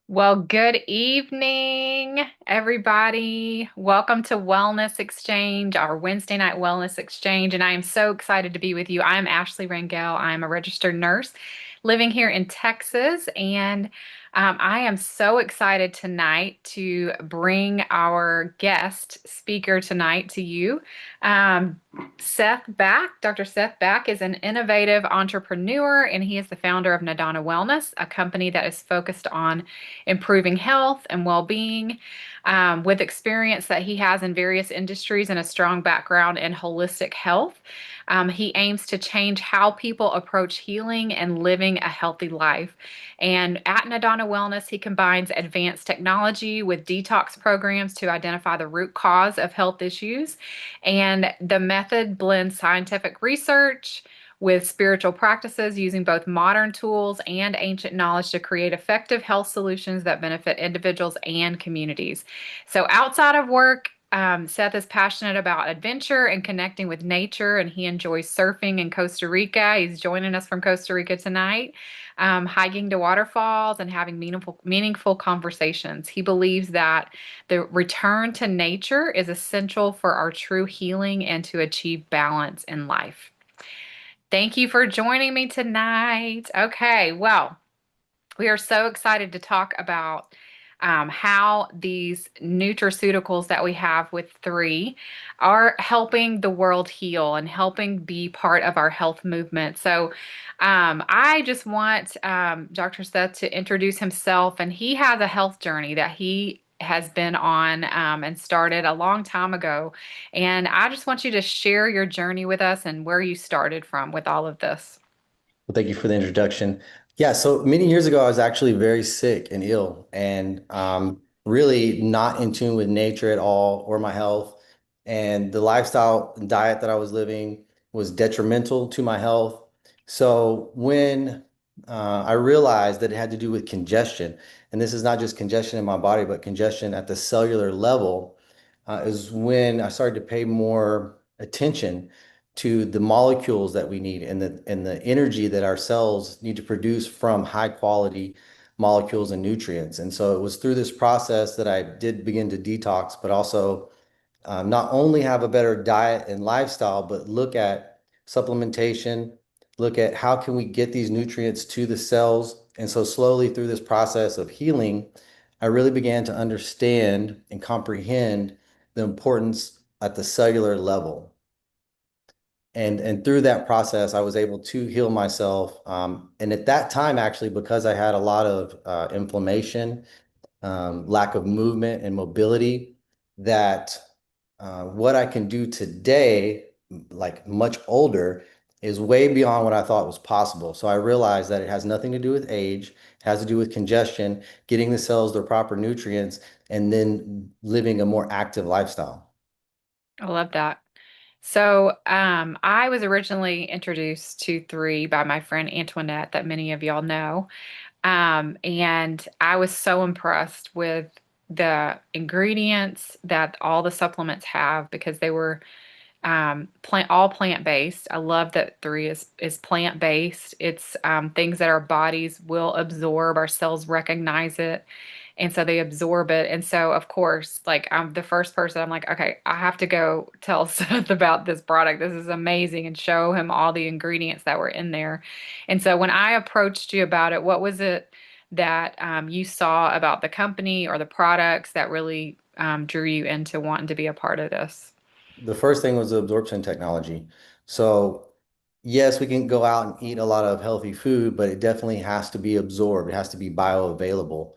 Well, good evening, everybody. Welcome to Wellness Exchange, our Wednesday night Wellness Exchange. And I am so excited to be with you. I'm Ashley Rangel. I'm a registered nurse living here in Texas. And I am so excited tonight to bring our guest speaker tonight to you. Um, Seth Back. Dr. Seth Back is an innovative entrepreneur, and he is the founder of Nidana Wellness, a company that is focused on improving health and well-being. With experience that he has in various industries and a strong background in holistic health, he aims to change how people approach healing and living a healthy life. And at Nidana Wellness, he combines advanced technology with detox programs to identify the root cause of health issues. And the method blends scientific research with spiritual practices, using both modern tools and ancient knowledge to create effective health solutions that benefit individuals and communities. So, outside of work, Seth is passionate about adventure and connecting with nature, and he enjoys surfing in Costa Rica. He's joining us from Costa Rica tonight, hiking to waterfalls and having meaningful conversations. He believes that the return to nature is essential for our true healing and to achieve balance in life. Thank you for joining me tonight. Okay, well, we are so excited to talk about how these nutraceuticals that we have with three are helping the world heal and helping be part of our health movement. So, I just want Dr. Seth to introduce himself, and he has a health journey that he has been on and started a long time ago. And I just want you to share your journey with us and where you started from with all of this. Well, thank you for the introduction. Yeah, so many years ago, I was actually very sick and ill and really not in tune with nature at all or my health. And the lifestyle and diet that I was living was detrimental to my health. So when I realized that it had to do with congestion, and this is not just congestion in my body, but congestion at the cellular level, is when I started to pay more attention to the molecules that we need and the energy that our cells need to produce from high quality molecules and nutrients. And so it was through this process that I did begin to detox, but also not only have a better diet and lifestyle, but look at supplementation, look at how can we get these nutrients to the cells. And so slowly through this process of healing, I really began to understand and comprehend the importance at the cellular level. And through that process, I was able to heal myself. And at that time, actually, because I had a lot of inflammation, lack of movement and mobility, that what I can do today, like much older, is way beyond what I thought was possible. So I realized that it has nothing to do with age, it has to do with congestion, getting the cells their proper nutrients, and then living a more active lifestyle. I love that. So, I was originally introduced to three by my friend Antoinette, that many of y'all know. And I was so impressed with the ingredients that all the supplements have because they were all plant based. I love that three is plant based. It's things that our bodies will absorb, our cells recognize it, and so they absorb it. And so, of course, like I'm the first person, I'm like, okay, I have to go tell Seth about this product. This is amazing, and show him all the ingredients that were in there. And so, when I approached you about it, what was it that you saw about the company or the products that really drew you into wanting to be a part of this? The first thing was the absorption technology. So, yes, we can go out and eat a lot of healthy food, but it definitely has to be absorbed. It has to be bioavailable.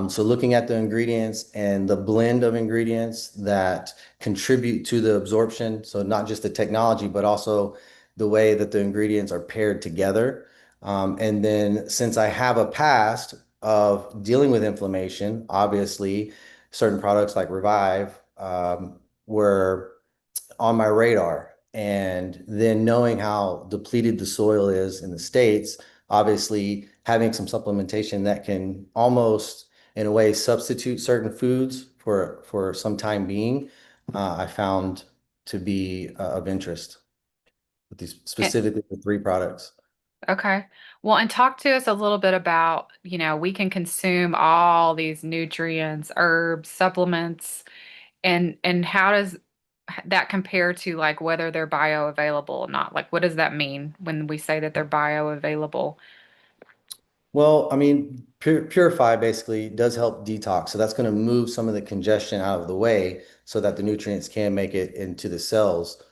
So, looking at the ingredients and the blend of ingredients that contribute to the absorption. So, not just the technology, but also the way that the ingredients are paired together. And then, since I have a past of dealing with inflammation, obviously, certain products like Revive were on my radar. And then knowing how depleted the soil is in the States, obviously having some supplementation that can almost, in a way, substitute certain foods for some time being, I found to be of interest with these specifically the three products. Okay. Well, and talk to us a little bit about, we can consume all these nutrients, herbs, supplements, and how does that compare to like whether they're bioavailable or not? Like, what does that mean when we say that they're bioavailable? Well, I mean, Purify basically does help detox. So that's going to move some of the congestion out of the way so that the nutrients can make it into the cells.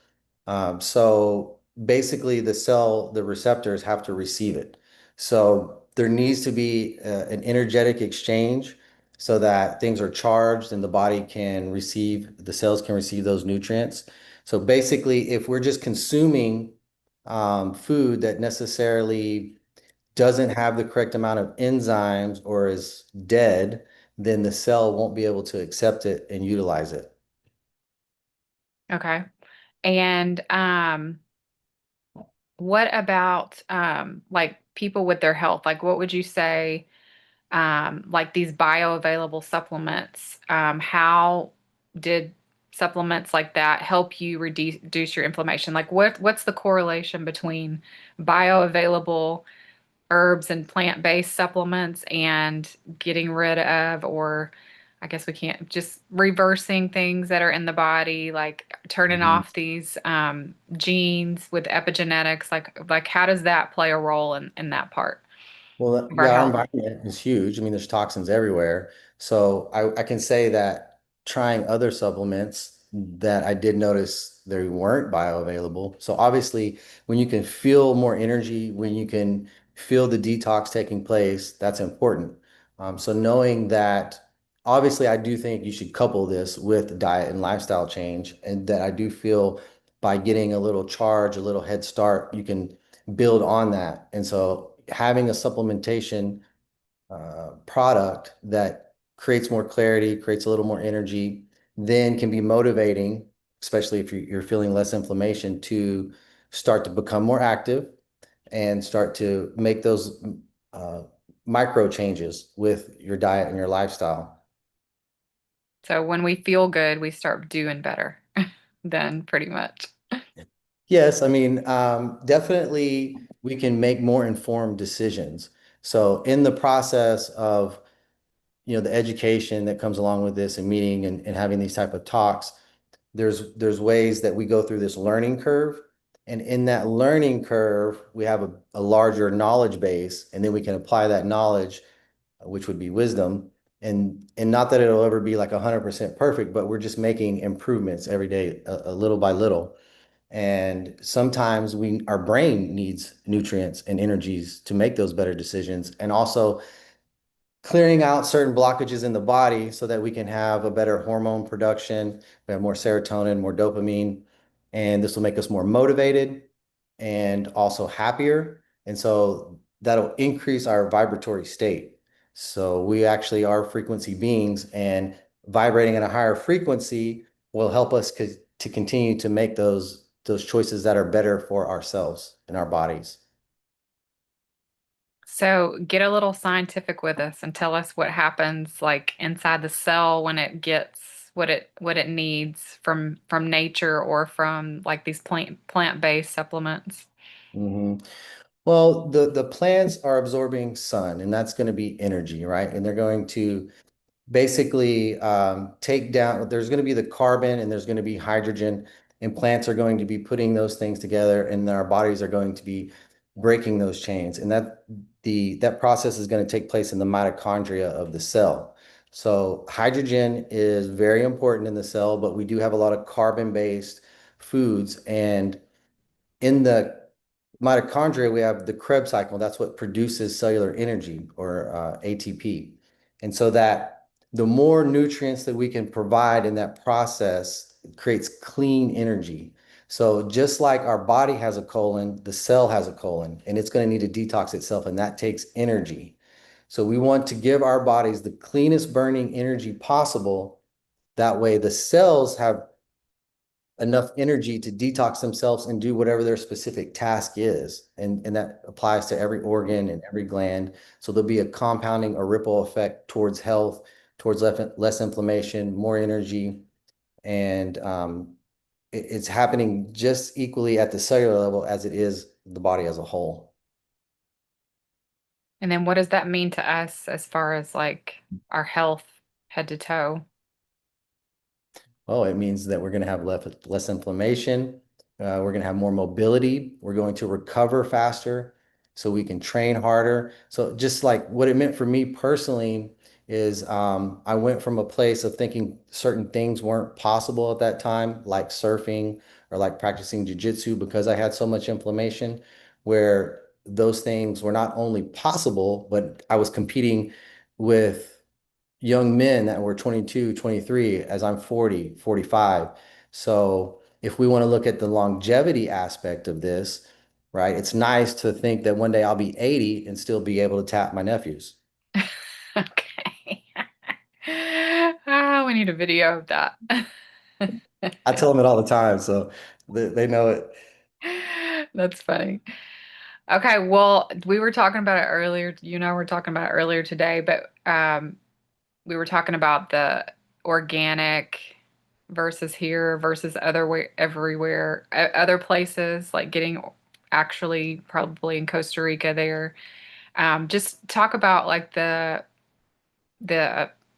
So basically, the receptors have to receive it. So there needs to be an energetic exchange so that things are charged and the body can receive, the cells can receive those nutrients. So basically, if we're just consuming food that necessarily doesn't have the correct amount of enzymes or is dead, then the cell won't be able to accept it and utilize it. Okay. And what about like people with their health? Like, what would you say, like these bioavailable supplements, how did supplements like that help you reduce your inflammation? Like, what's the correlation between bioavailable herbs and plant-based supplements and getting rid of, or I guess we can't, just reversing things that are in the body, like turning Mhm. off these genes with epigenetics? Like how does that play a role in that part Well, of our yeah, our health? environment is huge. I mean, there's toxins everywhere. So I can say that trying other supplements that I did notice they weren't bioavailable. So obviously, when you can feel more energy, when you can feel the detox taking place, that's important. So knowing that, obviously, I do think you should couple this with diet and lifestyle change, and that I do feel by getting a little charge, a little head start, you can build on that. And so having a supplementation product that creates more clarity, creates a little more energy, then can be motivating, especially if you're feeling less inflammation, to start to become more active and start to make those uh, micro changes with your diet and your lifestyle. So when we feel good, we start doing better then pretty much. Yes, I mean, definitely we can make more informed decisions. So in the process of the education that comes along with this and meeting and having these type of talks, there's ways that we go through this learning curve. And in that learning curve, we have a larger knowledge base, and then we can apply that knowledge, which would be wisdom. And not that it'll ever be like 100% perfect, but we're just making improvements every day, a little by little. And sometimes our brain needs nutrients and energies to make those better decisions. And also clearing out certain blockages in the body so that we can have a better hormone production. We have more serotonin, more dopamine, and this will make us more motivated and also happier. And so that'll increase our vibratory state. So we actually are frequency beings, and vibrating at a higher frequency will help us to continue to make those choices that are better for ourselves and our bodies. So get a little scientific with us and tell us what happens like inside the cell when it gets what it needs from nature or from like these plant-based supplements. Mhm. Well, the plants are absorbing sun, and that's going to be energy, right? And they're going to basically take down, there's going to be the carbon and there's going to be hydrogen, and plants are going to be putting those things together, and then our bodies are going to be breaking those chains. And that process is going to take place in the mitochondria of the cell. So hydrogen is very important in the cell, but we do have a lot of carbon-based foods, and in the mitochondria, we have the Krebs cycle. That's what produces cellular energy, or ATP. And so that the more nutrients that we can provide in that process, it creates clean energy. So just like our body has a colon, the cell has a colon, and it's going to need to detox itself, and that takes energy. So we want to give our bodies the cleanest burning energy possible. That way the cells have enough energy to detox themselves and do whatever their specific task is. And that applies to every organ and every gland. So there'll be a compounding, a ripple effect towards health, towards less inflammation, more energy. And it's happening just equally at the cellular level as it is the body as a whole. And then what does that mean to us as far as like our health head to toe? Oh, it means that we're going to have less inflammation. We're going to have more mobility. We're going to recover faster so we can train harder. So just like what it meant for me personally is I went from a place of thinking certain things weren't possible at that time, like surfing or like practicing jujitsu because I had so much inflammation, where those things were not only possible, but I was competing with young men that were 22, 23, as I'm 40, 45. So if we want to look at the longevity aspect of this, right, it's nice to think that one day I'll be 80 and still be able to tap my nephews. Okay. Ah, we need a video of that. I tell them it all the time, so they know it. That's funny. Okay, well, we were talking about it earlier. You know, we're talking about it earlier today, but we were talking about the organic versus here versus other way everywhere, other places like getting actually probably in Costa Rica there. Just talk about like the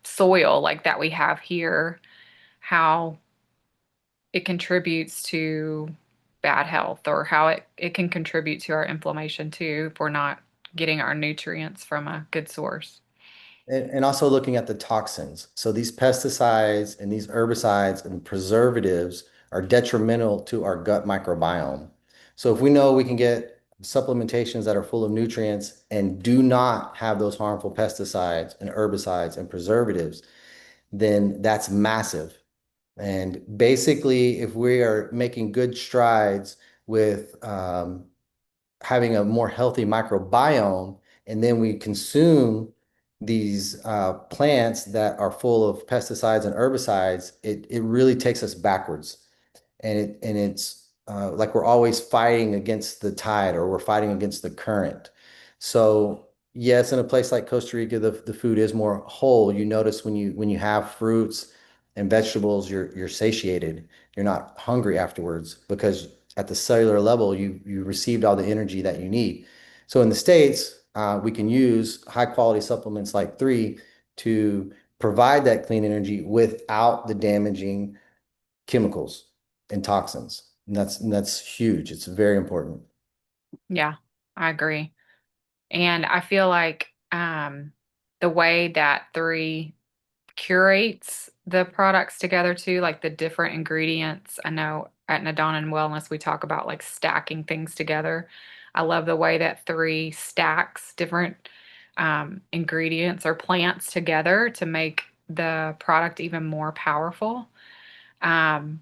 soil like that we have here, how it contributes to bad health or how it can contribute to our inflammation too if we're not getting our nutrients from a good source. And also looking at the toxins. So these pesticides and these herbicides and preservatives are detrimental to our gut microbiome. So if we know we can get supplementations that are full of nutrients and do not have those harmful pesticides and herbicides and preservatives, then that's massive. And basically, if we are making good strides with having a more healthy microbiome, and then we consume these plants that are full of pesticides and herbicides, it really takes us backwards. And it's like we're always fighting against the tide or we're fighting against the current. So yes, in a place like Costa Rica, the food is more whole. You notice when you have fruits and vegetables, you're satiated. You're not hungry afterwards because at the cellular level, you received all the energy that you need. So in the States, we can use high quality supplements like three to provide that clean energy without the damaging chemicals and toxins. And that's huge. It's very important. Yeah, I agree. And I feel like the way that three curates the products together too, like the different ingredients. I know at Nidana and Wellness we talk about like stacking things together. I love the way that three stacks different ingredients or plants together to make the product even more powerful. Um,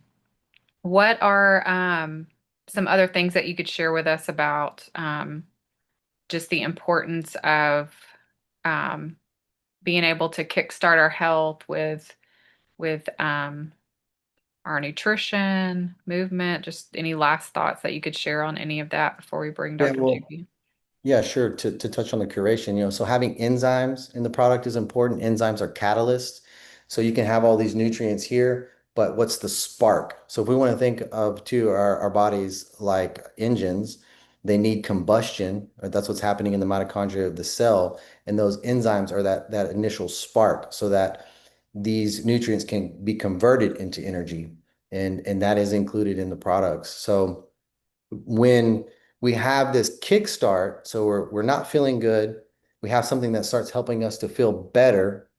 what are some other things that you could share with us about just the importance of um, being able to kickstart our health with our nutrition, movement, just any last thoughts that you could share on any of that before we bring Yeah, Dr. well, JP? yeah, sure. To touch on the curation, so having enzymes in the product is important. Enzymes are catalysts. So you can have all these nutrients here, but what's the spark? So if we want to think of too our bodies like engines, they need combustion. Right? That's what's happening in the mitochondria of the cell. And those enzymes are that initial spark so that these nutrients can be converted into energy. And that is included in the products. So when we have this kickstart, so we're not feeling good, we have something that starts helping us to feel better.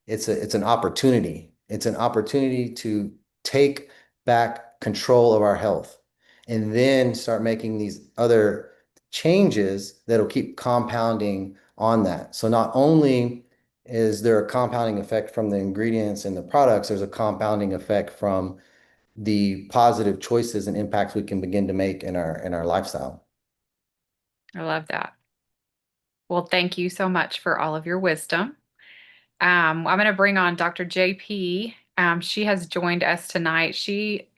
It's an opportunity. It's an opportunity to take back control of our health and then start making these other changes that'll keep compounding on that. So not only is there a compounding effect from the ingredients and the products, there's a compounding effect from the positive choices and impacts we can begin to make in our lifestyle. I love that. Well, thank you so much for all of your wisdom. I'm going to bring on Dr. JP. She has joined us tonight.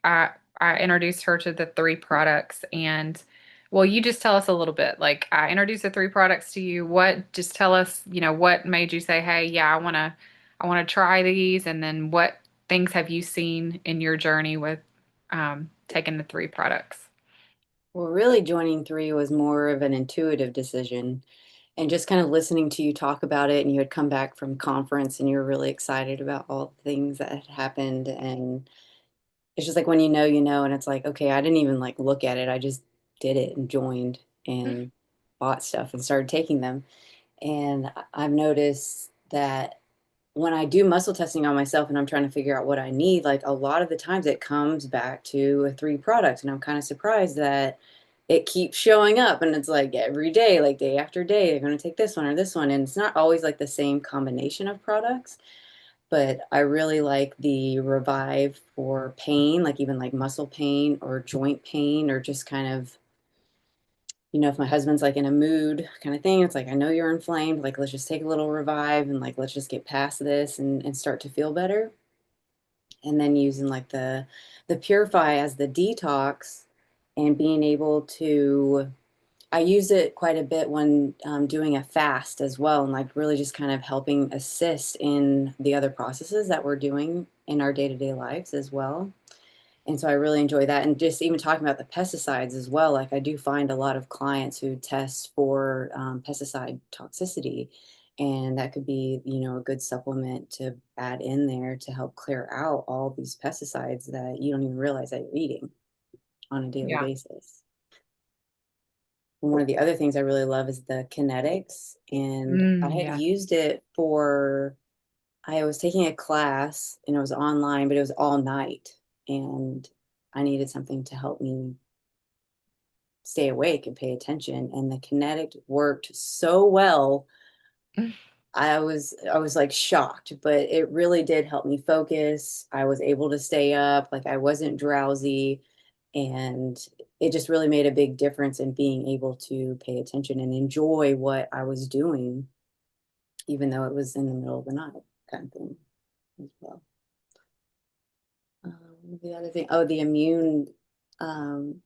I introduced her to the three products, and well, you just tell us a little bit. Like, I introduced the three products to you. Just tell us, what made you say, "Hey, yeah, I want to try these," and then what things have you seen in your journey with taking the three products? Well, really joining three was more of an intuitive decision. And just kind of listening to you talk about it, and you had come back from conference and you were really excited about all the things that had happened. And it's just like when you know, and it's like, okay, I didn't even like look at it. I just did it and joined and bought stuff and started taking them. And I've noticed that when I do muscle testing on myself and I'm trying to figure out what I need, like a lot of the times it comes back to a three product. And I'm kind of surprised that it keeps showing up. And it's like every day, like day after day, they're going to take this one or this one. And it's not always like the same combination of products. But I really like the Revive for pain, like even like muscle pain or joint pain, or just kind of, if my husband's like in a mood kind of thing, it's like, I know you're inflamed. Like, let's just take a little Revive and like, let's just get past this and start to feel better. And then using like the Purify as the detox and being able to, I use it quite a bit when doing a fast as well, and like really just kind of helping assist in the other processes that we're doing in our day-to-day lives as well. And so I really enjoy that. And just even talking about the pesticides as well, like I do find a lot of clients who test for pesticide toxicity. And that could be, a good supplement to add in there to help clear out all these pesticides that you don't even realize that you're eating on a daily Yeah. basis. And one of the other things I really love is the kinetics. And I Mm, had yeah. used it for, I was taking a class and it was online, but it was all night. And I needed something to help me stay awake and pay attention. And the kinetic worked so well. I was like shocked, but it really did help me focus. I was able to stay up, like I wasn't drowsy, and it just really made a big difference in being able to pay attention and enjoy what I was doing, even though it was in the middle of the night kind of thing as well. The other thing, oh, the immune, um,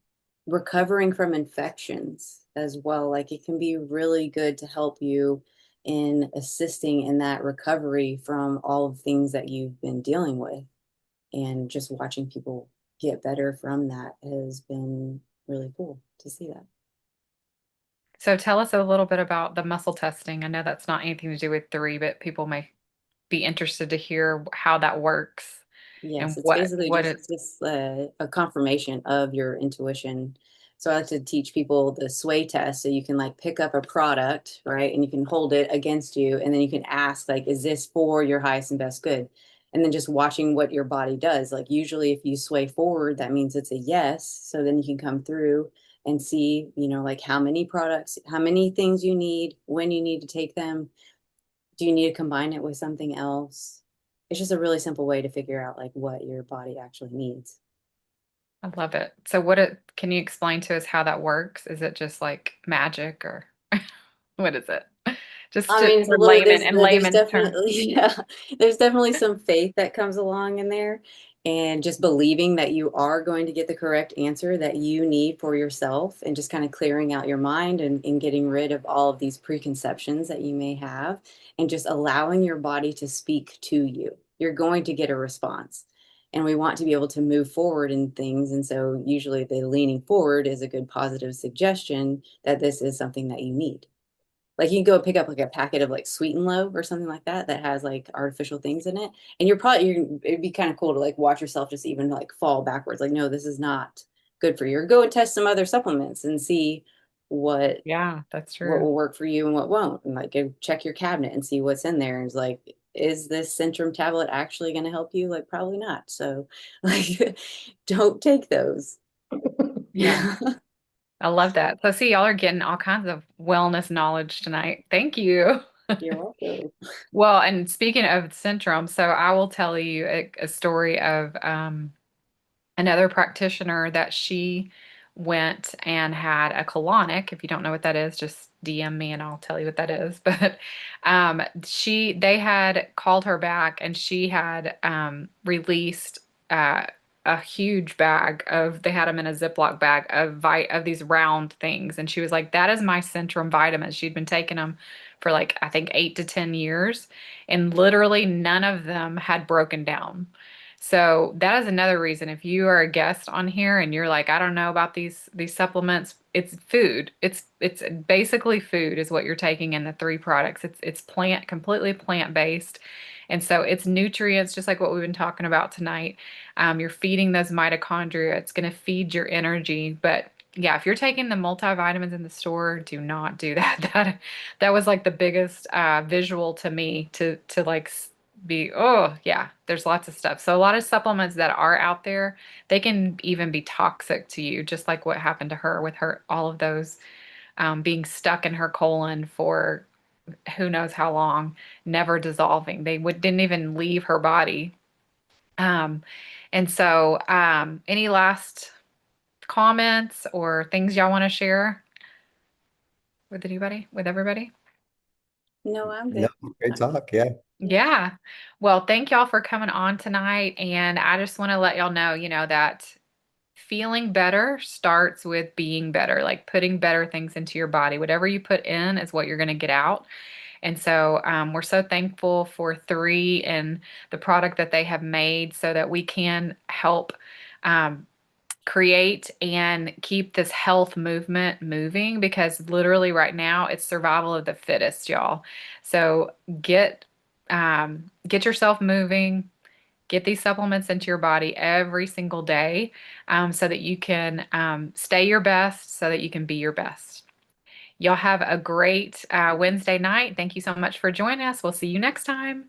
recovering from infections as well. Like it can be really good to help you in assisting in that recovery from all of the things that you've been dealing with. And just watching people get better from that has been really cool to see that. So tell us a little bit about the muscle testing. I know that's not anything to do with three, but people may be interested to hear how that works Yes, and it's what basically what it. just a confirmation of your intuition. So I like to teach people the sway test. So you can like pick up a product, right? And you can hold it against you, and then you can ask like, is this for your highest and best good? And then just watching what your body does. Like usually if you sway forward, that means it's a yes. So then you can come through and see, like how many products, how many things you need, when you need to take them, do you need to combine it with something else? It's just a really simple way to figure out like what your body actually needs. I love it. So what it can you explain to us how that works? Is it just like magic or what is it? Just I mean, it's a for little, layman in there's layman's terms. definitely, yeah, there's definitely some faith that comes along in there, and just believing that you are going to get the correct answer that you need for yourself, and just kind of clearing out your mind and getting rid of all of these preconceptions that you may have, and just allowing your body to speak to you. You're going to get a response. And we want to be able to move forward in things. And so usually the leaning forward is a good positive suggestion that this is something that you need. Like you can go pick up like a packet of like Sweet and Low or something like that that has like artificial things in it, and it'd be kind of cool to like watch yourself just even like fall backwards. Like, no, this is not good for you. Or go and test some other supplements and see what Yeah, that's what true. will work for you and what won't. And like go check your cabinet and see what's in there. And it's like, is this Centrum tablet actually going to help you? Like, probably not. So, like, don't take those. Yeah. I love that. So see, y'all are getting all kinds of wellness knowledge tonight. Thank you. You're welcome. Well, and speaking of Centrum, so I will tell you a story of another practitioner that she went and had a colonic. If you don't know what that is, just DM me and I'll tell you what that is. But they had called her back and she had released a huge bag of, they had them in a Ziploc bag of these round things. And she was like, that is my Centrum vitamins. She'd been taking them for like, I think 8 to 10 years. And literally none of them had broken down. So that is another reason if you are a guest on here and you're like, I don't know about these supplements, it's food. It's basically food is what you're taking in the three products. It's completely plant-based. And so it's nutrients, just like what we've been talking about tonight. You're feeding those mitochondria. It's going to feed your energy. But yeah, if you're taking the multivitamins in the store, do not do that. That was like the biggest visual to me to like be, oh yeah, there's lots of stuff. So a lot of supplements that are out there, they can even be toxic to you, just like what happened to her with her, all of those being stuck in her colon for who knows how long, never dissolving. Didn't even leave her body. Um, and so, any last comments or things y'all want to share with anybody, with everybody? No, I'm No, good. great talk. Yeah. Yeah. Yeah. Well, thank y'all for coming on tonight. And I just want to let y'all know, that feeling better starts with being better, like putting better things into your body. Whatever you put in is what you're going to get out. And so we're so thankful for Three and the product that they have made so that we can help um, create and keep this health movement moving because literally right now it's survival of the fittest, y'all. So get get yourself moving, get these supplements into your body every single day so that you can stay your best, so that you can be your best. Y'all have a great Wednesday night. Thank you so much for joining us. We'll see you next time.